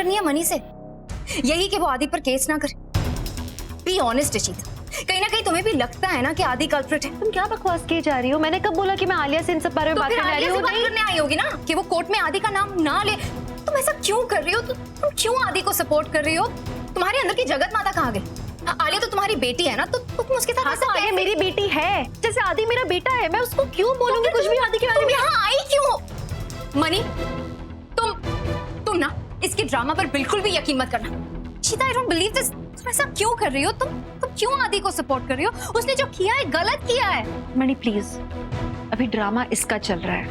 करनी है मनी से, यही कि वो आदि पर केस ना करे। बी ऑनेस्ट इशिता, कहीं ना कहीं तुम्हें भी लगता है ना कि आदि कल्प्रिट है। तुम क्या बकवास किए जा रही हो? मैंने कब बोला कि मैं आलिया से इन सब बारे में बात करने आई हूँ? बात करने आई होगी ना कि वो कोर्ट में आदि का नाम ना ले। तुम ऐसा क्यों कर रही हो? तुम क्यों आदि को सपोर्ट कर रही हो? तुम्हारे अंदर की जगत माता कहाँ गई? आलिया तो तुम्हारी बेटी है ना, तो तुम उसके साथ तो आलिया मेरी बेटी है, जैसे आदि मेरा बेटा है। मैं उसको क्यों बोलूंगी कुछ भी आदि के बारे में? यहाँ आई क्यों? मनी, तुम ना इसके ड्रामा पर बिल्कुल भी यकीन मत करना। शीता, आई डोंट बिलीव दिस। तुम ऐसा क्यों कर रही हो? तुम क्यों आदि को सपोर्ट कर रही हो? उसने जो किया है गलत किया है। मणि प्लीज, अभी ड्रामा इसका चल रहा है।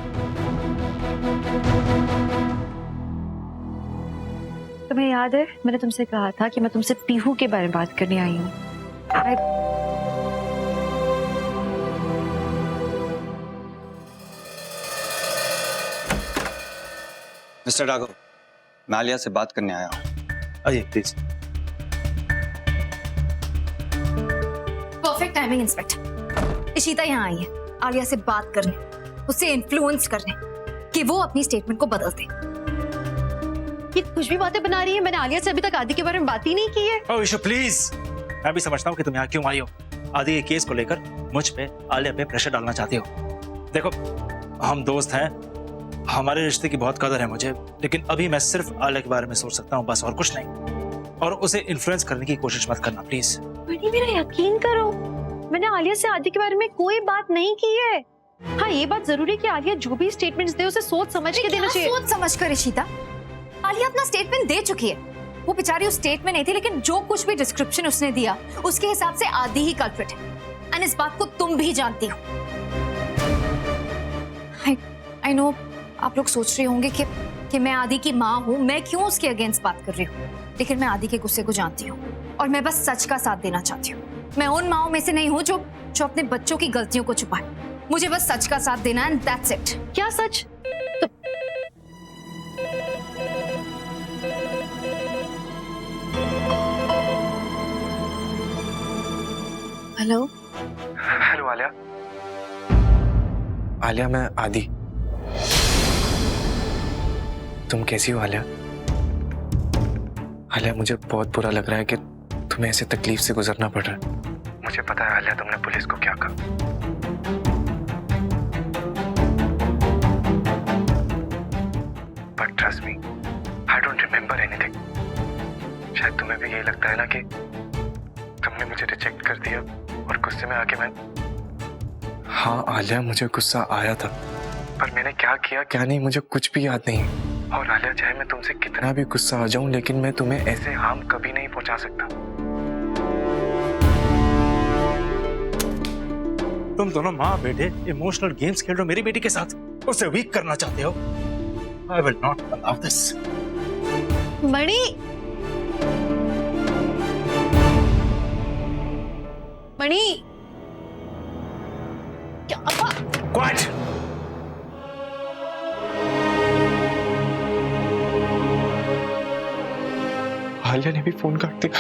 तुम्हें याद है मैंने तुमसे कहा था कि मैं तुमसे पीहू के बारे में बात करने आई हूँ। मिस्टर राघव, मैं आलिया से बात करने आया हूँ। आइए please. Perfect timing inspector. Ishita यहाँ आई है आलिया से बात करने, उसे इन्फ्लुएंस करने कि वो अपनी स्टेटमेंट को बदल दे। ये कुछ भी बातें बना रही है। मैंने आलिया से अभी तक आदि के बारे में बात ही नहीं की है। ओह ईशू प्लीज, मैं भी समझता हूँ कि तुम यहाँ क्यों आई हो। आदि के केस को लेकर मुझ पे, आलिया पे प्रेशर डालना चाहती हो। देखो, हम दोस्त हैं, हमारे रिश्ते की बहुत कदर है मुझे, लेकिन अभी मैं सिर्फ आलिया के बारे में सोच सकता हूँ, बस, और कुछ नहीं। और उसे इन्फ्लुएंस करने की कोशिश मत करना प्लीज। मेरा यकीन करो, मैंने आलिया से आदि के बारे में कोई बात नहीं की है। हाँ, ये बात जरूरी है कि आलिया जो भी स्टेटमेंट्स दे उसे सोच समझ के देना चाहिए। सोच समझ कर इशिता, आलिया अपना स्टेटमेंट दे चुकी है। वो बेचारी उस स्टेट में नहीं थी, लेकिन जो कुछ भी डिस्क्रिप्शन उसने दिया उसके हिसाब से आदि ही कल्प्रिट है। एंड इस बात को तुम भी जानती हो। आई नो आप लोग सोच रहे होंगे कि मैं आदि की माँ हूँ, मैं क्यों उसके अगेंस्ट बात कर रही हूँ, लेकिन मैं आदि के गुस्से को जानती हूँ और मैं बस सच का साथ देना चाहती हूँ। मैं उन माँओं में से नहीं हूँ जो अपने बच्चों की गलतियों को छुपाए। मुझे बस सच का साथ देना एंड दैट्स इट। क्या सच? Hello hello Alia. आलिया, मैं आदि। तुम कैसी हो आलिया? आलिया, मुझे बहुत बुरा लग रहा है कि तुम्हें ऐसे तकलीफ से गुजरना पड़ रहा है। मुझे पता है आलिया, तुमने पुलिस को क्या कहा, but trust me, I don't remember anything. शायद तुम्हें भी यही लगता है ना कि तुमने मुझे रिजेक्ट कर दिया और गुस्से में आके मैं... हाँ आलिया, मुझे गुस्सा आया था, पर मैंने क्या किया क्या नहीं मुझे कुछ भी याद नहीं। और आलिया, चाहे मैं तुमसे कितना भी गुस्सा आ जाऊं, लेकिन मैं तुम्हें ऐसे हार्म कभी नहीं पहुंचा सकता। तुम दोनों माँ बेटे इमोशनल गेम्स खेल रहे हो मेरी बेटी के साथ, उसे वीक करना चाहते हो। I will not allow this. Mani, Mani, क्या? क्वाइट। आलिया ने भी फोन काट दिया।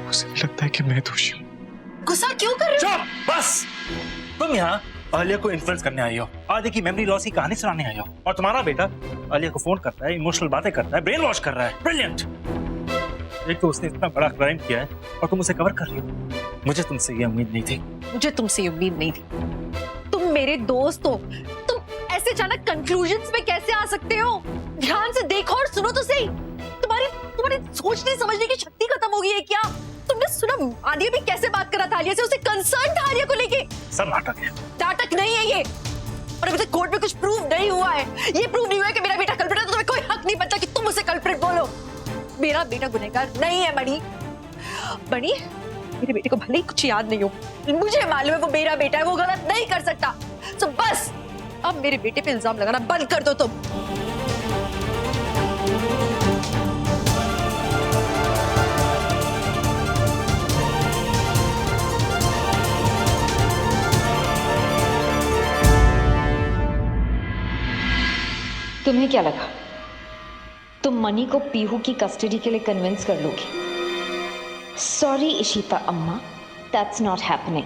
उसे लगता है कि मैं दोषी हूँ। गुस्सा क्यों कर रहे हो? चुप, बस। तुम यहाँ आलिया को इन्फ्लुएंस करने आई हो, आदि की मेमोरी लॉस की कहानी सुनाने आई हो, और तुम्हारा बेटा आलिया को फोन करता है, इमोशनल बातें करता है, ब्रेन वॉश कर रहा है। ब्रिलियंट। एक तो उसने इतना बड़ा क्राइम किया है और तुम उसे कवर कर रही हो। मुझे तुमसे ये उम्मीद नहीं थी। मुझे तुमसे ये उम्मीद नहीं थी। तुम मेरे दोस्त हो, तुम ऐसे अचानक कंक्लूजन्स पे कैसे आ सकते हो? ध्यान से देखो और सुनो तो सही। तुम्हारी सोचने समझने की शक्ति खत्म हो गई है क्या? तुमने सुना आलिया भी कैसे बात कर रहा था आलिया से? उसे कंसर्न था आलिया को लेके। सब नाटक है। नाटक नहीं है ये, और अभी तक कोर्ट में कुछ प्रूव नहीं हुआ है। ये प्रूव नहीं हुआ है कि मेरा बेटा कल्प्रिट है, तो तुम्हें कोई हक नहीं बनता कि तुम उसे कल्प्रिट बोलो। मेरा बेटा गुनहगार नहीं है मणि। मणि, मेरे बेटे को भले ही कुछ याद नहीं हो, मुझे मालूम है वो मेरा बेटा है, वो गलत नहीं कर सकता। तो बस अब मेरे बेटे पे इल्जाम लगाना बंद कर दो तुम। तुम्हें क्या लगा तुम मनी को पीहू की कस्टडी के लिए कन्विंस कर लोगी? सॉरी इशिता अम्मा, दैट्स नॉट हैपनिंग।